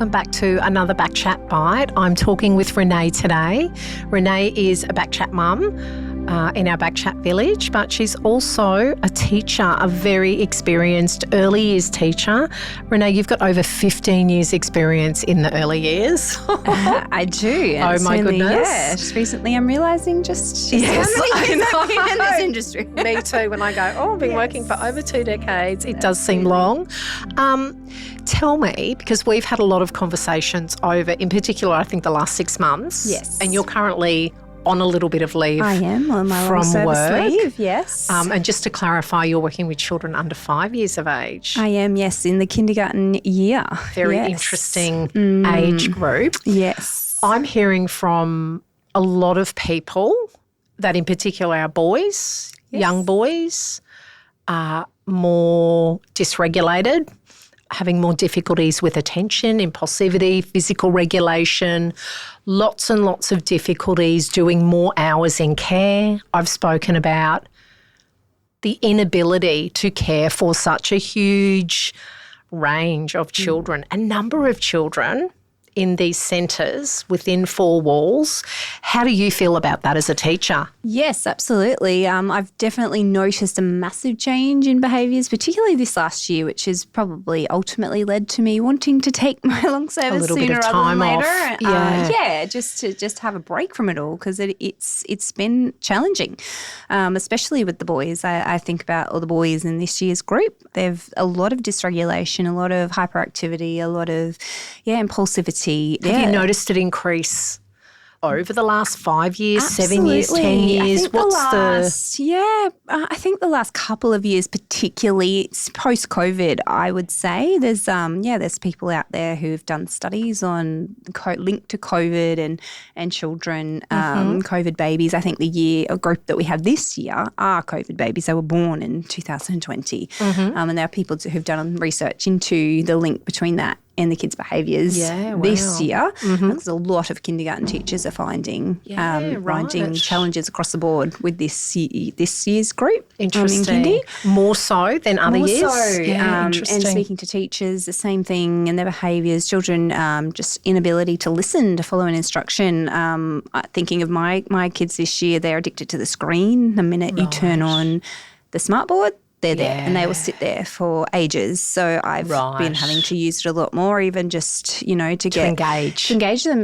welcome back to another Backchat Bite. I'm talking with Renee today. Renee is a Backchat mum in our Backchat village, but she's also a teacher, a very experienced early years teacher. Renee, you've got over 15 years experience in the early years. I do. Oh my goodness. Yeah, just recently I'm realising just Yes, how many years I I've been in this industry. Me too. When I go, I've been working for over 2 decades, it does seem long. Tell me, because we've had a lot of conversations over, in particular, I think the last 6 months. Yes. And you're currently on a little bit of leave. I am on my long service leave, yes. And just to clarify, you're working with children under 5 years of age. I am, yes, in the kindergarten year. Very interesting age group. Yes. I'm hearing from a lot of people that in particular our boys, young boys, are more dysregulated, having more difficulties with attention, impulsivity, physical regulation, lots and lots of difficulties doing more hours in care. I've spoken about the inability to care for such a huge range of children, a number of children in these centres within 4 walls. How do you feel about that as a teacher? Yes, absolutely. I've definitely noticed a massive change in behaviours, particularly this last year, which has probably ultimately led to me wanting to take my long service sooner rather than later. Just to have a break from it all, because it's been challenging, especially with the boys. I think about all the boys in this year's group. They've a lot of dysregulation, a lot of hyperactivity, a lot of impulsivity. Have you noticed it increase over the last 5 years, 7 years, 10 years? I think the last couple of years, particularly post-COVID, I would say there's people out there who've done studies on linked to COVID and children, COVID babies. I think a group that we have this year are COVID babies. They were born in 2020, and there are people who've done research into the link between that and the kids' behaviours this year. Because a lot of kindergarten teachers are finding challenges across the board with this year's group. Interesting. In more so than other years? More so. And Interesting. speaking to teachers, the same thing in their behaviours. Children just inability to listen, to follow an instruction. Thinking of my kids this year, they're addicted to the screen. The minute you turn on the smart board, they're there and they will sit there for ages. So I've been having to use it a lot more, even just, to engage them.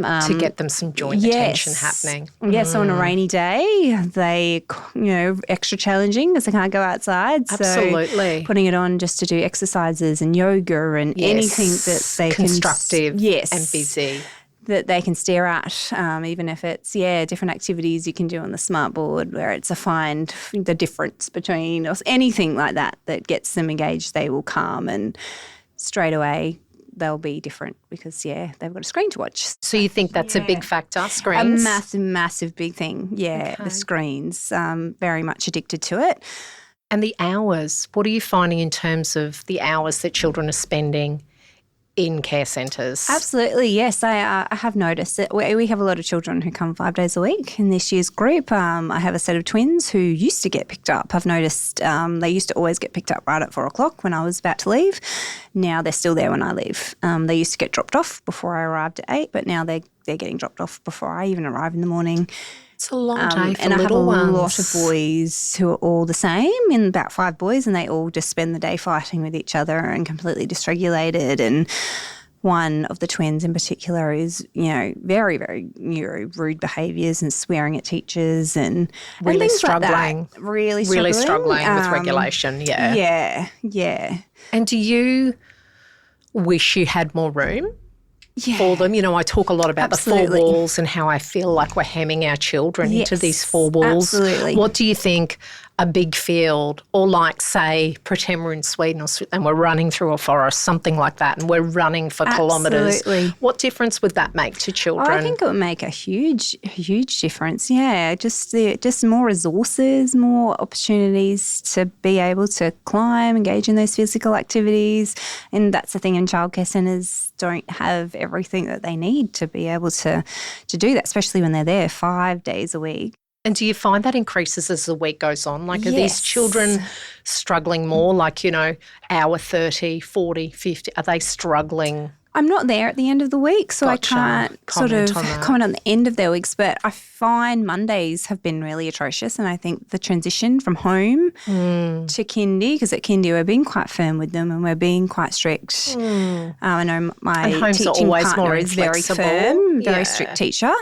To get them some joint attention happening. Yes, so on a rainy day, they, extra challenging because they can't go outside. Absolutely. So putting it on just to do exercises and yoga and anything that they constructive and busy. That they can stare at, even if it's, different activities you can do on the smart board where it's a find the difference between, or anything like that gets them engaged, they will calm and straight away they'll be different because, they've got a screen to watch. So you think that's a big factor, screens? A massive, massive big thing, the screens, very much addicted to it. And the hours, what are you finding in terms of the hours that children are spending in care centres? Absolutely, yes. I have noticed that we have a lot of children who come 5 days a week in this year's group. I have a set of twins who used to get picked up. I've noticed they used to always get picked up right at 4 o'clock when I was about to leave. Now they're still there when I leave. They used to get dropped off before I arrived at 8, but now they're getting dropped off before I even arrive in the morning. It's a long day for and little ones. I have a lot of boys who are all the same, in about 5 boys, and they all just spend the day fighting with each other and completely dysregulated. And one of the twins in particular is, very, very rude behaviours and swearing at teachers and really things struggling. Like that. Really struggling with regulation, Yeah. And do you wish you had more room? For them. I talk a lot about the 4 walls and how I feel like we're hemming our children into these 4 walls. Absolutely. What do you think a big field, or like, say, pretend we're in Sweden and we're running through a forest, something like that, and we're running for kilometres. What difference would that make to children? I think it would make a huge difference. Yeah, just more resources, more opportunities to be able to climb, engage in those physical activities. And that's the thing, in childcare centres don't have everything that they need to be able to do that, especially when they're there 5 days a week. And do you find that increases as the week goes on? Like, are these children struggling more, like, hour 30, 40, 50? Are they struggling I'm not there at the end of the week, so Gotcha. I can't comment on the end of their weeks. But I find Mondays have been really atrocious, and I think the transition from home to kindy, because at kindy we're being quite firm with them and we're being quite strict. I know my teaching partner is very firm, very strict teacher.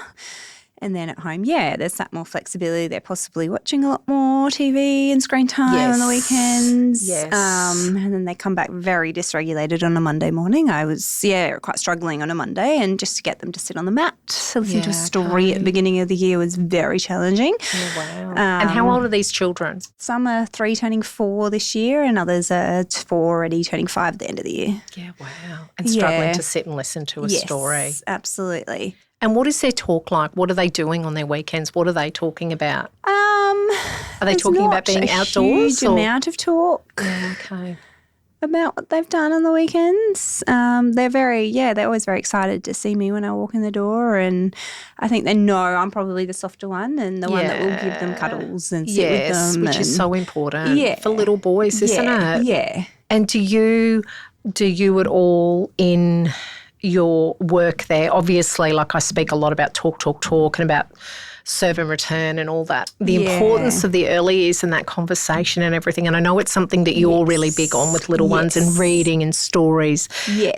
And then at home, there's that more flexibility. They're possibly watching a lot more TV and screen time on the weekends. Yes. And then they come back very dysregulated on a Monday morning. I was, quite struggling on a Monday, and just to get them to sit on the mat to listen to a story at the beginning of the year was very challenging. Oh, wow. And how old are these children? Some are 3 turning 4 this year, and others are 4 already turning 5 at the end of the year. Yeah, wow. And struggling to sit and listen to a story. Yes, absolutely. And what is their talk like? What are they doing on their weekends? What are they talking about? Are they talking about being outdoors? Huge amount of talk. Okay. About what they've done on the weekends. They're always very excited to see me when I walk in the door, and I think they know I'm probably the softer one and the one that will give them cuddles and sit with them. Which is so important for little boys, isn't it? Yeah. And do you at all in your work there, obviously, like I speak a lot about talk and about serve and return and all that, the importance of the early years and that conversation and everything. And I know it's something that you're really big on with little ones, and reading and stories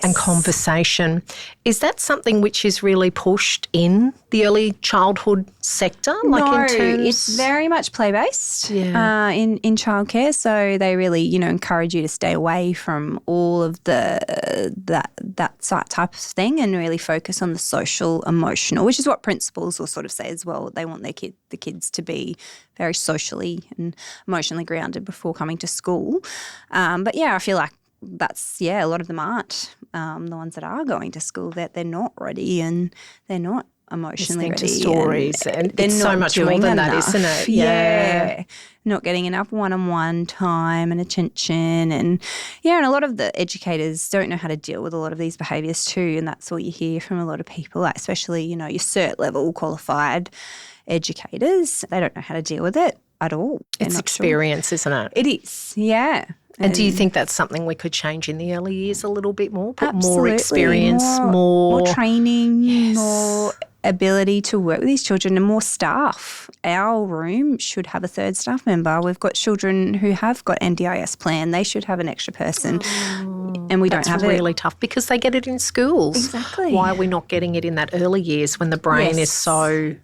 and conversation. Is that something which is really pushed in the early childhood sector? It's very much play-based in childcare. So they really, encourage you to stay away from all of that type of thing and really focus on the social, emotional, which is what principals will sort of say as well. They want the kids to be very socially and emotionally grounded before coming to school. I feel like that's, a lot of them aren't. The ones that are going to school, that they're not ready and they're not emotionally ready. To stories and it's so much more than that, isn't it? Yeah. Not getting enough one-on-one time and attention, and a lot of the educators don't know how to deal with a lot of these behaviours too, and that's what you hear from a lot of people, like especially, your cert level qualified educators. They don't know how to deal with it at all. It's experience, isn't it? It is, yeah. And do you think that's something we could change in the early years a little bit more? Put more experience, more training, more ability to work with these children, and more staff. Our room should have a third staff member. We've got children who have got NDIS plan. They should have an extra person. And we don't have it. That's really tough because they get it in schools. Exactly. Why are we not getting it in that early years when the brain is so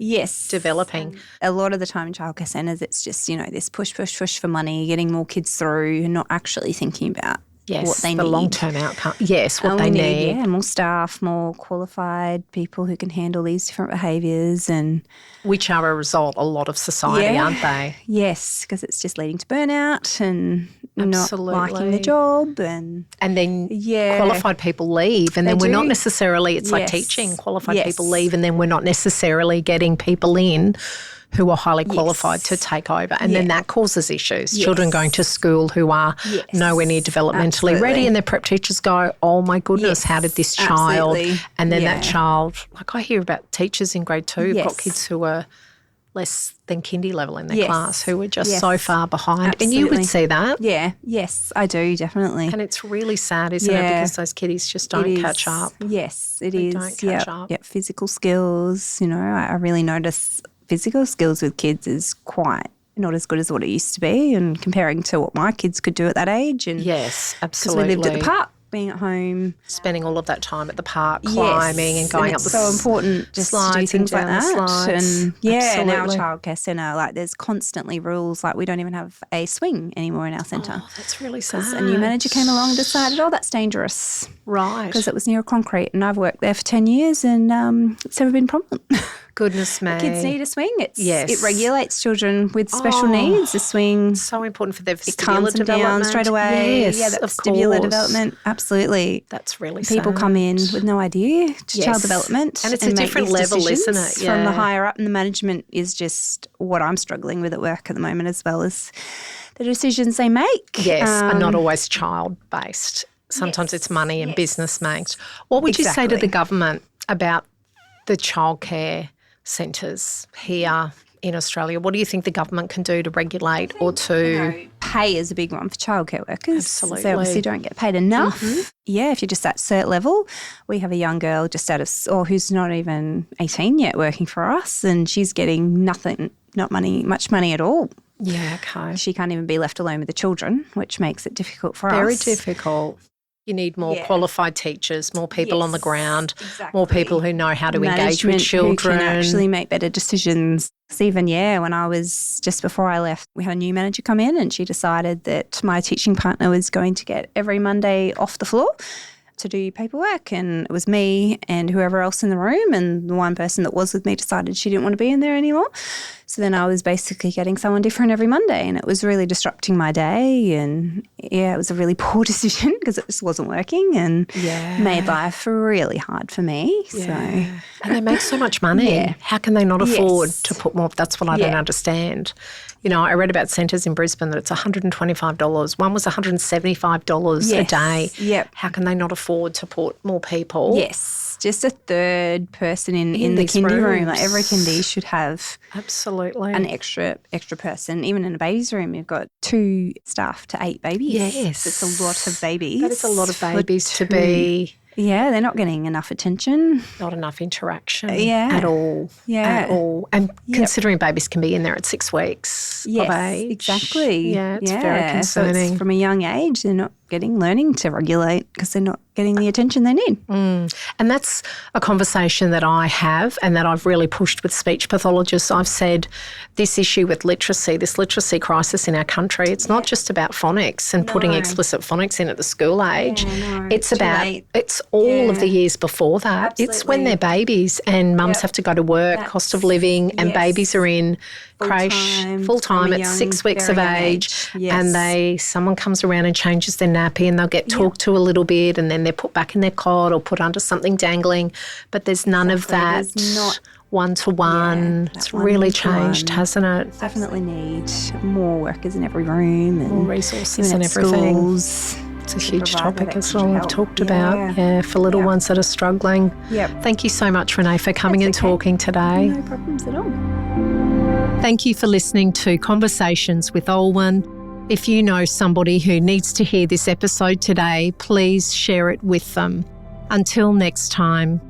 developing? A lot of the time in childcare centres, it's just, this push for money, getting more kids through, and not actually thinking about what they need. The long-term outcome. Yes, what they need. Yeah, more staff, more qualified people who can handle these different behaviours, and which are a result a lot of society, aren't they? Yes, because it's just leading to burnout and not liking the job, and then qualified people leave, and then we're not necessarily. It's like teaching. Qualified people leave, and then we're not necessarily getting people in who are highly qualified to take over. And then that causes issues. Children going to school who are nowhere near developmentally ready, and their prep teachers go, oh my goodness, how did this child? And then that child, like I hear about teachers in grade 2 who've got kids who are less than kindy level in their class, who are just so far behind. And you would see that. Yeah, yes, I do, definitely. And it's really sad, isn't it? Because those kiddies just don't catch up. Yes, it they is. Don't catch up. Yep, physical skills, I really notice physical skills with kids is quite not as good as what it used to be, and comparing to what my kids could do at that age. And yes, absolutely. We lived at the park, being at home. Spending all of that time at the park, climbing and going up the slides. It's so important just to do things like that. And in our childcare centre, there's constantly rules. We don't even have a swing anymore in our centre. Oh, that's really sad. A new manager came along and decided, that's dangerous. Right. Because it was near a concrete, and I've worked there for 10 years and it's never been a problem. Goodness me. Kids need a swing. It regulates children with special needs, a swing. So important for their vestibular calms them down straight away. Yes, that vestibular development. Absolutely. That's really sad. People come in with no idea to child development. And it's a different level, isn't it? Yeah. From the higher up, and the management is just what I'm struggling with at work at the moment, as well as the decisions they make. Yes, are not always child-based. Sometimes it's money and business makes. What would you say to the government about the childcare centres here in Australia? What do you think the government can do to regulate or to... Pay is a big one for childcare workers. Absolutely. They obviously don't get paid enough. Yeah, if you're just at cert level. We have a young girl just who's not even 18 yet working for us, and she's getting nothing, much money at all. Yeah, okay. She can't even be left alone with the children, which makes it difficult for us. Very difficult. You need more qualified teachers, more people on the ground, more people who know how to engage with children. Who can actually make better decisions. So even, when I was, just before I left, we had a new manager come in and she decided that my teaching partner was going to get every Monday off the floor to do paperwork, and it was me and whoever else in the room, and the one person that was with me decided she didn't want to be in there anymore. So then I was basically getting someone different every Monday, and it was really disrupting my day, and it was a really poor decision because it just wasn't working and made life really hard for me. So. And they make so much money. How can they not afford to put more? That's what I don't understand. You know, I read about centres in Brisbane that it's $125. One was $175 a day. Yep. How can they not afford to put more people? Yes, just a third person in the kindy room. Like every kindy should have an extra person. Even in a baby's room, you've got 2 staff to 8 babies. Yes. It's a lot of babies. That is a lot of babies to be... Yeah, they're not getting enough attention. Not enough interaction at all. Yeah. At all. And considering babies can be in there at 6 weeks of age. Exactly. Yeah, it's very concerning. So it's from a young age, they're not learning to regulate because they're not getting the attention they need. And that's a conversation that I have and that I've really pushed with speech pathologists. I've said this issue with literacy, this literacy crisis in our country, it's not just about phonics and putting explicit phonics in at the school age. It's all of the years before that. Absolutely. It's when they're babies and mums have to go to work, cost of living, and babies are in creche full-time at 6 weeks of age, and someone comes around and changes their nappy and they'll get talked to a little bit and then they're put back in their cot or put under something dangling, but there's none of that one-to-one. It's really changed, hasn't it? Definitely need more workers in every room and more resources and everything. Schools. It's a huge topic as well we've talked about, for little ones that are struggling. Thank you so much, Renee, for coming and talking today. No problems at all. Thank you for listening to Conversations with Olwen. If you know somebody who needs to hear this episode today, please share it with them. Until next time,